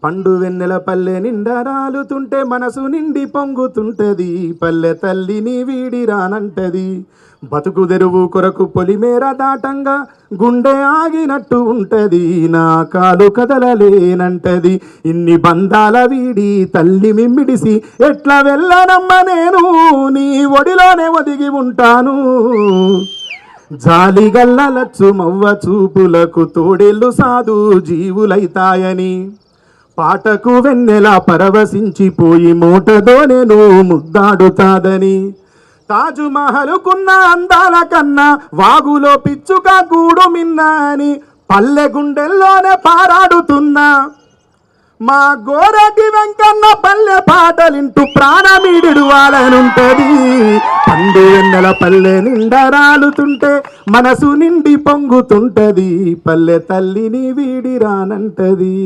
పండు వెన్నెల పల్లె నిండా రాలుతుంటే మనసు నిండి పొంగుతుంటది, పల్లె తల్లిని వీడి రానంటది. బతుకు తెరువు కొరకు పొలిమేర దాటంగా గుండె ఆగినట్టు ఉంటది, నా కాలు కదలలేనంటది. ఇన్ని బంధాల వీడి తల్లి మిమ్మిడిసి ఎట్లా వెళ్ళనమ్మ నేను, నీ ఒడిలోనే ఒదిగి ఉంటాను. జాలిగల్లలచ్చు మవ్వ చూపులకు తోడేళ్ళు సాధు జీవులైతాయని, పాటకు వెన్నెల పరవశించిపోయి మోటదోనెను ముద్దాడుతాదని. తాజుమహలుకున్న అందాల కన్నా వాగులో పిచ్చుక గూడు మిన్నా అని పల్లె గుండెల్లోనే పారాడుతున్నా. మా గోరటి వెంకన్న పల్లె పాటలింటూ ప్రాణమిడివాలనుంటది. పండు వెన్నెల పల్లె నిండా రాలుతుంటే మనసు నిండి పొంగుతుంటది, పల్లె తల్లిని వీడి రానంటది.